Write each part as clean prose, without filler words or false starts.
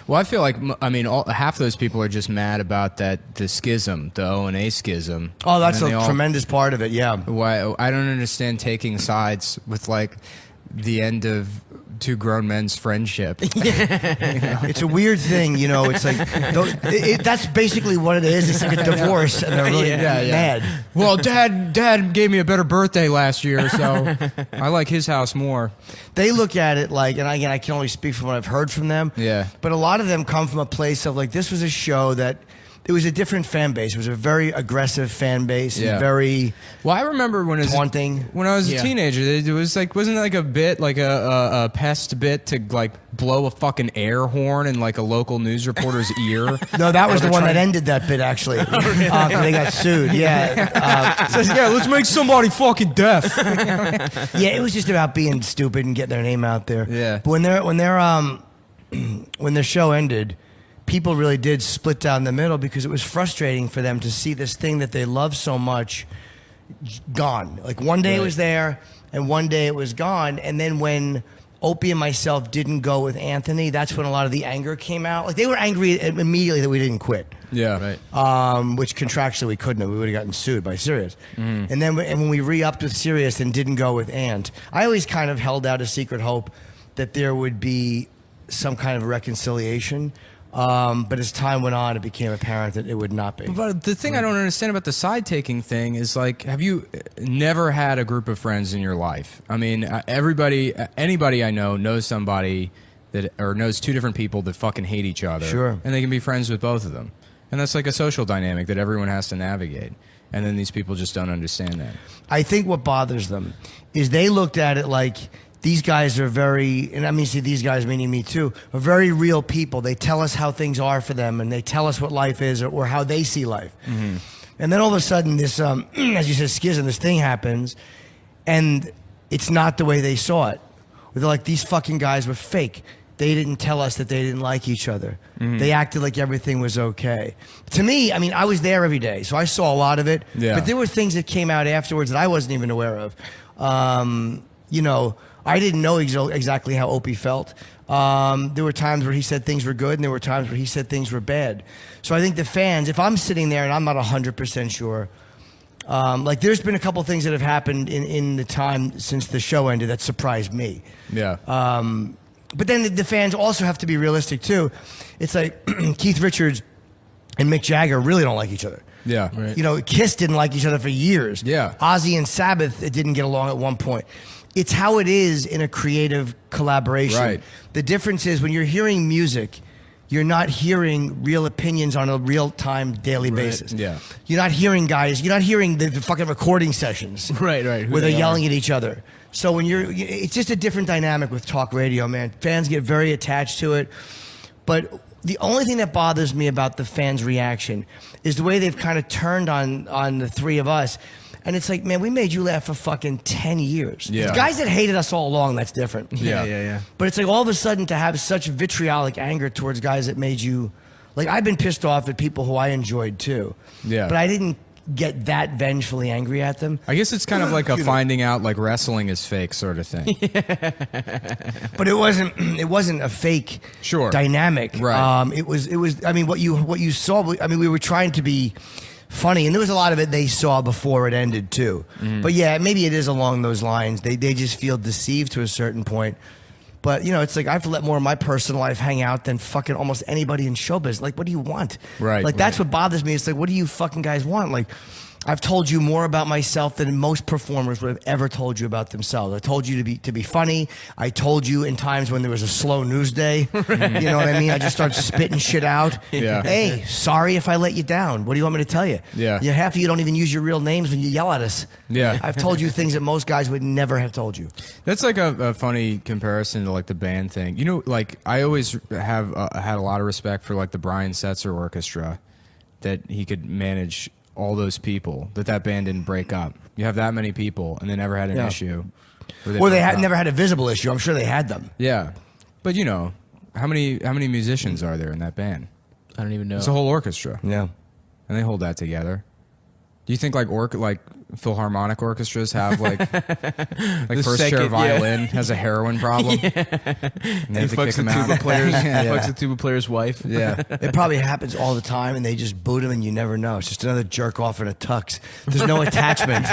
Well, I feel like, I mean, half those people are just mad about the schism, the O&A schism. Oh, that's a tremendous part of it, yeah. Why I don't understand taking sides with, like, the end of two grown men's friendship. It's a weird thing, you know. It's like that's basically what it is. It's like a divorce, and they're really mad. Well, Dad gave me a better birthday last year, so I like his house more. They look at it like, and again, I can only speak from what I've heard from them. Yeah. But a lot of them come from a place of like, this was a show that. It was a different fan base. It was a very aggressive fan base. Yeah. And very well, I remember when taunting. When I was a teenager, it was like, wasn't it like a bit, like a pest bit to like blow a fucking air horn in like a local news reporter's ear? No, that was the one that ended that bit actually. They got sued. Yeah. Says, yeah, let's make somebody fucking deaf. Yeah, it was just about being stupid and getting their name out there. Yeah. But when their show ended, people really did split down the middle because it was frustrating for them to see this thing that they love so much gone. Like one day it was there and one day it was gone. And then when Opie and myself didn't go with Anthony, that's when a lot of the anger came out. Like they were angry immediately that we didn't quit. Yeah, right. Which contractually we couldn't have. We would have gotten sued by Sirius. And then when we re-upped with Sirius and didn't go with Ant, I always kind of held out a secret hope that there would be some kind of reconciliation. But as time went on, it became apparent that it would not be. But the thing I don't understand about the side-taking thing is, like, have you never had a group of friends in your life? I mean, anybody I know knows somebody or knows two different people that fucking hate each other. Sure. And they can be friends with both of them. And that's like a social dynamic that everyone has to navigate. And then these people just don't understand that. I think what bothers them is they looked at it like, these guys are very, and I mean, see, these guys meaning me too, are very real people. They tell us how things are for them, and they tell us what life is or how they see life. Mm-hmm. And then all of a sudden, this, as you said, schism, this thing happens, and it's not the way they saw it. They're like, these fucking guys were fake. They didn't tell us that they didn't like each other. Mm-hmm. They acted like everything was okay. To me, I mean, I was there every day, so I saw a lot of it. Yeah. But there were things that came out afterwards that I wasn't even aware of. You know, I didn't know exactly how Opie felt. There were times where he said things were good, and there were times where he said things were bad. So I think the fans, if I'm sitting there and I'm not 100% sure, like there's been a couple things that have happened in the time since the show ended that surprised me. Yeah. But then the fans also have to be realistic too. It's like Keith Richards and Mick Jagger really don't like each other. Yeah. Right. You know, Kiss didn't like each other for years. Yeah. Ozzy and Sabbath didn't get along at one point. It's how it is in a creative collaboration. Right. The difference is when you're hearing music, you're not hearing real opinions on a real-time daily basis. Yeah. You're not hearing the fucking recording sessions. Right. Where they're yelling at each other. So when it's just a different dynamic with talk radio, man. Fans get very attached to it. But the only thing that bothers me about the fans' reaction is the way they've kind of turned on the three of us. And it's like, man, we made you laugh for fucking 10 years. Yeah. The guys that hated us all along, that's different. Yeah. But it's like all of a sudden to have such vitriolic anger towards guys that made you... Like, I've been pissed off at people who I enjoyed, too. Yeah. But I didn't get that vengefully angry at them. I guess it's kind of like a finding out, like, wrestling is fake sort of thing. But it wasn't a fake dynamic. Right. It was, I mean, what you saw, I mean, we were trying to be... funny, and there was a lot of it they saw before it ended too. But yeah, maybe it is along those lines. They just feel deceived to a certain point. But you know, it's like I have to let more of my personal life hang out than fucking almost anybody in showbiz. Like, what do you want? Right. Like that's what bothers me. It's like, what do you fucking guys want? Like, I've told you more about myself than most performers would have ever told you about themselves. I told you to be funny. I told you in times when there was a slow news day. You know what I mean? I just started spitting shit out. Yeah. Hey, sorry if I let you down. What do you want me to tell you? Yeah. Half of you don't even use your real names when you yell at us. Yeah. I've told you things that most guys would never have told you. That's like a funny comparison to like the band thing. You know, like I always have had a lot of respect for like the Brian Setzer Orchestra, that he could manage all those people, that band didn't break up. You have that many people and they never had an issue. Or they never had a visible issue. I'm sure they had them. Yeah. But you know, how many musicians are there in that band? I don't even know. It's a whole orchestra. Yeah. And they hold that together. Do you think like Philharmonic orchestras have like first chair second, violin has a heroin problem. And they He have to kick fucks the him out. tuba player's, Yeah. fucks the tuba player's wife. Yeah. It probably happens all the time, and they just boot him, and you never know. It's just another jerk off in a tux. There's no attachment.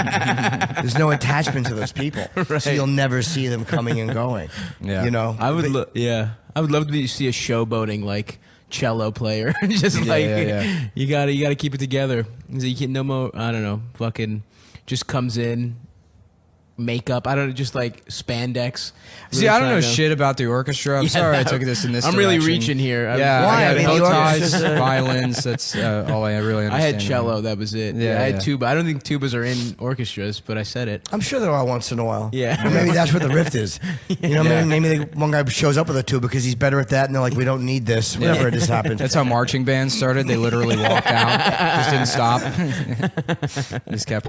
There's no attachment to those people, so you'll never see them coming and going. Yeah. You know, I would, I would love to see a showboating like cello player. Just yeah. you gotta keep it together. You can no more. I don't know. Fucking just comes in, makeup. I don't know. Just like spandex. See, I don't know shit about the orchestra. I'm sorry I took this in this I'm direction. really reaching here. Yeah, Why? I I mean, got the bow ties, orchestra's violins. That's all I really understand. I had cello. That was it. Yeah, I had yeah. tuba. I don't think tubas are in orchestras, but I said it. I'm sure there are once in a while. Yeah. Or maybe that's where the rift is. You know, maybe one guy shows up with a tuba because he's better at that, and they're like, we don't need this. Whatever it just happened. That's how marching bands started. They literally walked out, just didn't stop, just kept.